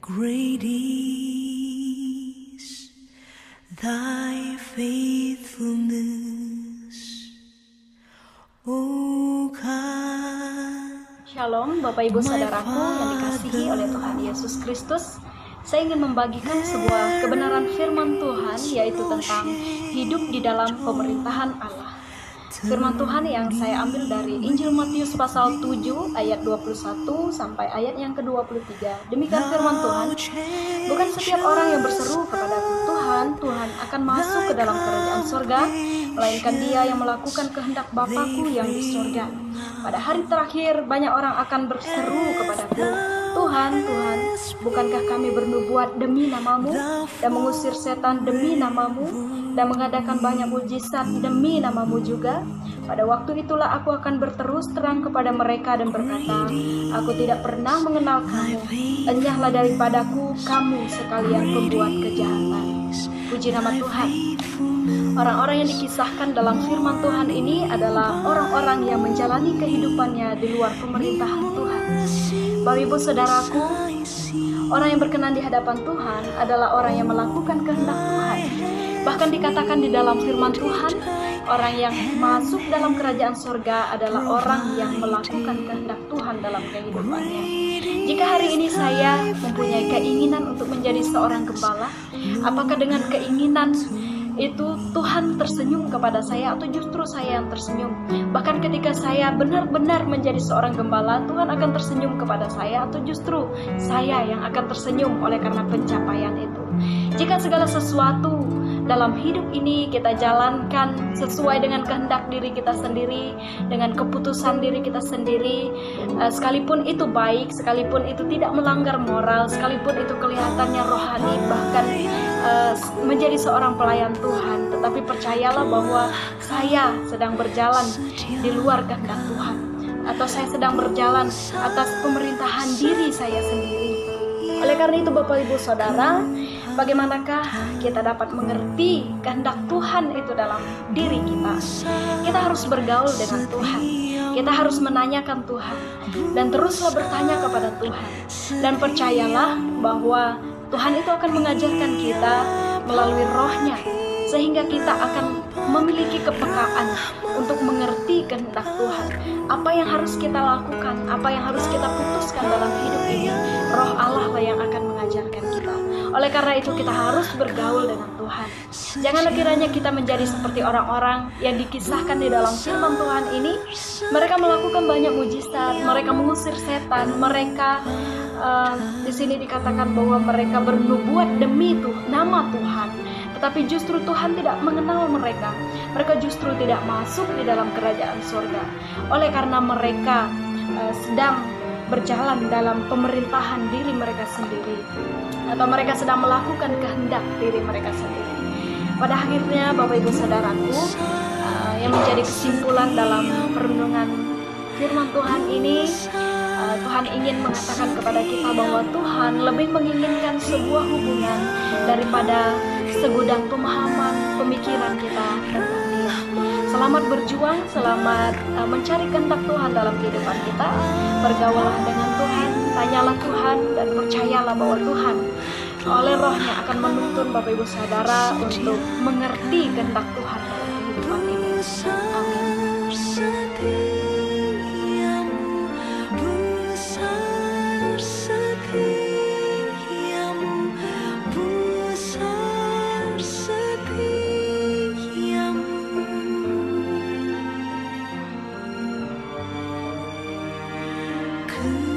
Great is thy faithfulness, O God. Shalom Bapak Ibu Saudaraku yang dikasihi oleh Tuhan Yesus Kristus. Saya ingin membagikan sebuah kebenaran firman Tuhan, yaitu tentang hidup di dalam pemerintahan Allah. Firman Tuhan yang saya ambil dari Injil Matius pasal 7 ayat 21 sampai ayat yang ke-23. Demikian firman Tuhan, bukan setiap orang yang berseru kepadaku, Tuhan, Tuhan akan masuk ke dalam kerajaan surga, melainkan dia yang melakukan kehendak Bapa-Ku yang di surga. Pada hari terakhir banyak orang akan berseru kepadaku, Tuhan, Tuhan, bukankah kami bernubuat demi nama-Mu dan mengusir setan demi nama-Mu dan mengadakan banyak mujizat demi nama-Mu juga? Pada waktu itulah aku akan berterus terang kepada mereka dan berkata, aku tidak pernah mengenal kamu, enyahlah daripadaku kamu sekalian pembuat kejahatan. Puji nama Tuhan. Orang-orang yang dikisahkan dalam firman Tuhan ini adalah orang-orang yang menjalani kehidupannya di luar pemerintahan Tuhan. Bapak Ibu Saudaraku, orang yang berkenan di hadapan Tuhan adalah orang yang melakukan kehendak Tuhan. Bahkan dikatakan di dalam firman Tuhan, orang yang masuk dalam kerajaan surga adalah orang yang melakukan kehendak Tuhan dalam kehidupannya. Jika hari ini saya mempunyai keinginan untuk menjadi seorang gembala, apakah dengan keinginan itu Tuhan tersenyum kepada saya atau justru saya yang tersenyum? Bahkan ketika saya benar-benar menjadi seorang gembala, Tuhan akan tersenyum kepada saya atau justru saya yang akan tersenyum oleh karena pencapaian itu? Jika segala sesuatu dalam hidup ini kita jalankan sesuai dengan kehendak diri kita sendiri, dengan keputusan diri kita sendiri, sekalipun itu baik, sekalipun itu tidak melanggar moral, sekalipun itu kelihatannya rohani, bahkan menjadi seorang pelayan Tuhan, tetapi percayalah bahwa saya sedang berjalan di luar kehendak Tuhan, atau saya sedang berjalan atas pemerintahan diri saya sendiri. Oleh karena itu Bapak Ibu Saudara, bagaimanakah kita dapat mengerti kehendak Tuhan itu dalam diri kita? Kita harus bergaul dengan Tuhan. Kita harus menanyakan Tuhan dan teruslah bertanya kepada Tuhan. Dan percayalah bahwa Tuhan itu akan mengajarkan kita melalui rohnya, sehingga kita akan memiliki kepekaan untuk mengerti kehendak Tuhan. Apa yang harus kita lakukan, apa yang harus kita putuskan dalam hidup ini, Roh Allah lah yang akan mengajarkan kita. Oleh karena itu kita harus bergaul dengan Tuhan. Janganlah kiranya kita menjadi seperti orang-orang yang dikisahkan di dalam firman Tuhan ini. Mereka melakukan banyak mujizat, mereka mengusir setan, mereka di sini dikatakan bahwa mereka bernubuat demi nama Tuhan. Tetapi justru Tuhan tidak mengenal mereka. Mereka justru tidak masuk di dalam kerajaan surga. Oleh karena mereka sedang berjalan dalam pemerintahan diri mereka sendiri, atau mereka sedang melakukan kehendak diri mereka sendiri. Pada akhirnya Bapak Ibu Saudaraku, yang menjadi kesimpulan dalam perenungan firman Tuhan ini, Tuhan ingin mengatakan kepada kita bahwa Tuhan lebih menginginkan sebuah hubungan daripada segudang pemahaman, pemikiran kita tentang Dia. Selamat berjuang, selamat mencari kehendak Tuhan dalam kehidupan kita. Bergaulah dengan Tuhan, tanyalah Tuhan, dan percayalah bahwa Tuhan oleh Rohnya akan menuntun Bapak Ibu Saudara untuk mengerti kehendak Tuhan dalam kehidupan ini. Amin. Ku